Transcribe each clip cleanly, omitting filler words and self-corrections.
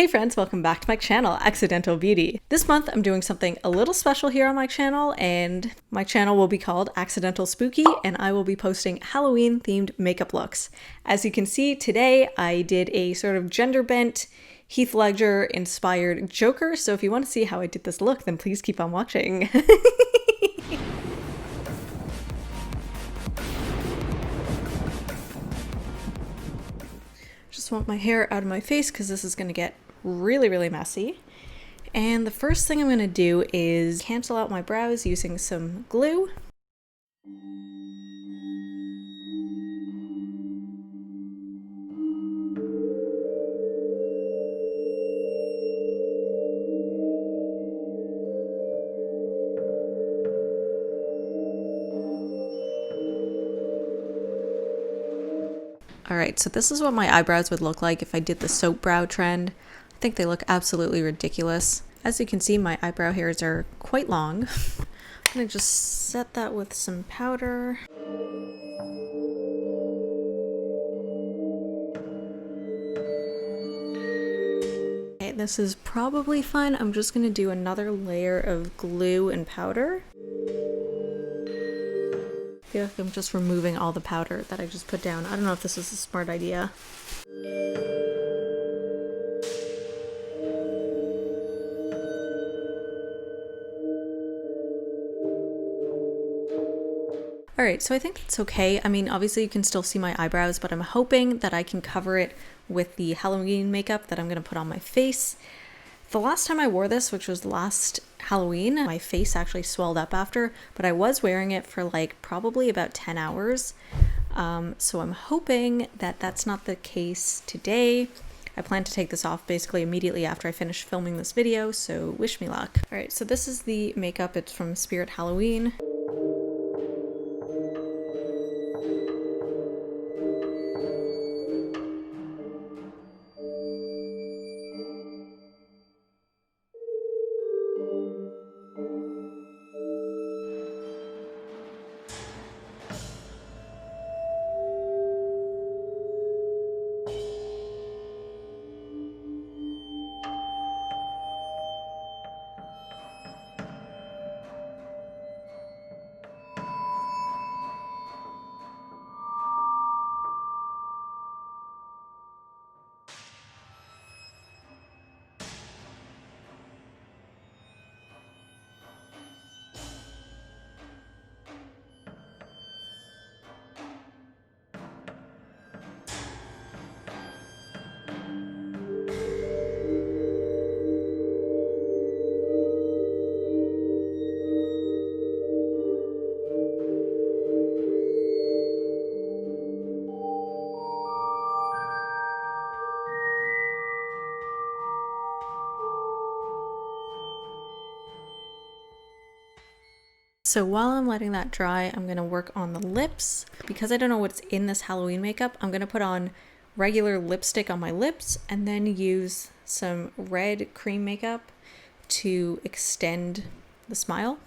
Hey friends, welcome back to my channel, Accidental Beauty. This month I'm doing something a little special here on my channel, and my channel will be called Accidental Spooky, and I will be posting Halloween themed makeup looks. As you can see, today I did a sort of gender bent Heath Ledger inspired Joker, so if you want to see how I did this look, then please keep on watching. Just want my hair out of my face because this is going to get really messy. And the first thing I'm going to do is cancel out my brows using some glue. Alright, so this is what my eyebrows would look like if I did the soap brow trend. I think they look absolutely ridiculous. As you can see, my eyebrow hairs are quite long. I'm going to just set that with some powder. Okay, this is probably fun. I'm just going to do another layer of glue and powder. I feel like I'm just removing all the powder that I just put down. I don't know if this is a smart idea. Alright, so I think it's okay. I mean, obviously you can still see my eyebrows, but I'm hoping that I can cover it with the Halloween makeup that I'm going to put on my face. The last time I wore this, which was last Halloween, my face actually swelled up after, but I was wearing it for like probably about 10 hours. So I'm hoping that that's not the case today. I plan to take this off basically immediately after I finish filming this video, so wish me luck. Alright, so this is the makeup. It's from Spirit Halloween. So while I'm letting that dry, I'm going to work on the lips. Because I don't know what's in this Halloween makeup, I'm going to put on regular lipstick on my lips and then use some red cream makeup to extend the smile.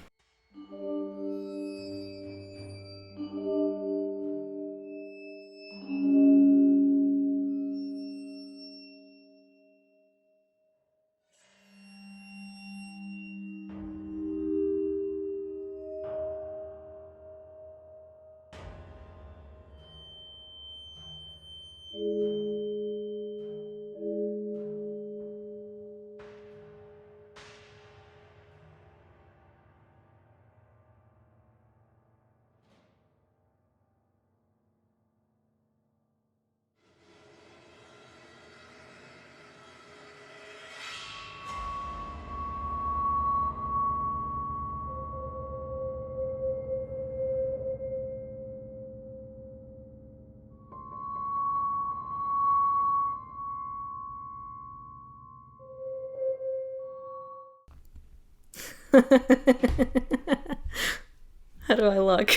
How do I look?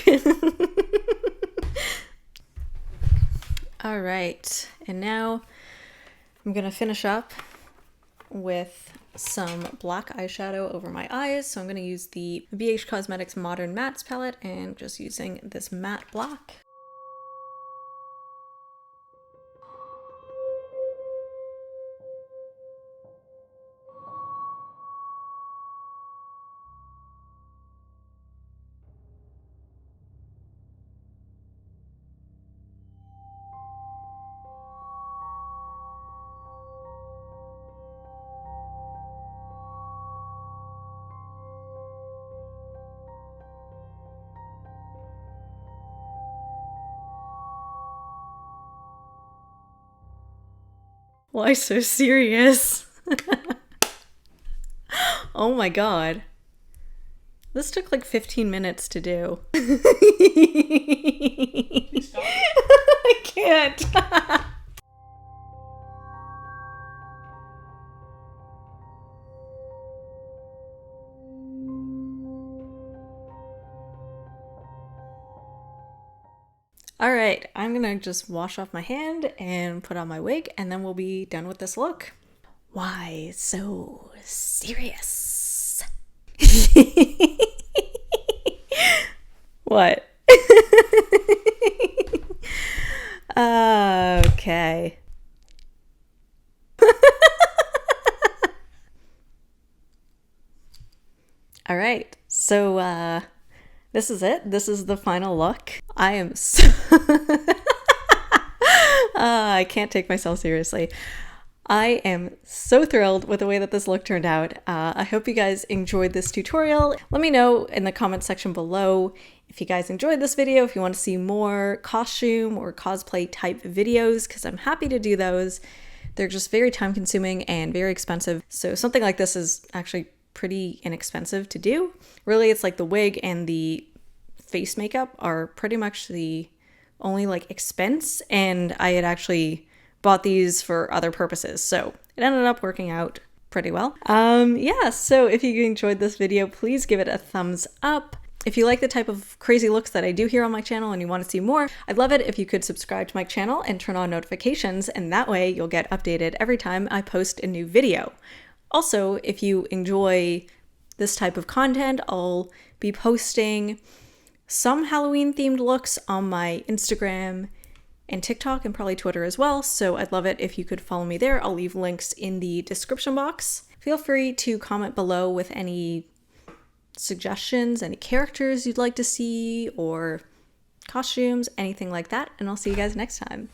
All right, and now I'm gonna finish up with some black eyeshadow over my eyes. So I'm gonna use the BH Cosmetics Modern Mattes palette and just using this matte black. Why so serious? Oh my god. This took like 15 minutes to do. I can't. All right, I'm gonna just wash off my hand and put on my wig, and then we'll be done with this look. Why so serious? What? Okay. All right, so this is it. This is the final look. I am so I can't take myself seriously. I am so thrilled with the way that this look turned out. I hope you guys enjoyed this tutorial. Let me know in the comment section below if you guys enjoyed this video, if you want to see more costume or cosplay type videos, because I'm happy to do those. They're just very time consuming and very expensive. So something like this is actually pretty inexpensive to do. Really, it's like the wig and the face makeup are pretty much the only like expense, and I had actually bought these for other purposes, so it ended up working out pretty well. Yeah, so if you enjoyed this video, please give it a thumbs up. If you like the type of crazy looks that I do here on my channel and you want to see more, I'd love it if you could subscribe to my channel and turn on notifications, and that way you'll get updated every time I post a new video. Also, if you enjoy this type of content, I'll be posting some Halloween themed looks on my Instagram and TikTok and probably Twitter as well, so I'd love it if you could follow me there. I'll leave links in the description box. Feel free to comment below with any suggestions, any characters you'd like to see, or costumes, anything like that, and I'll see you guys next time.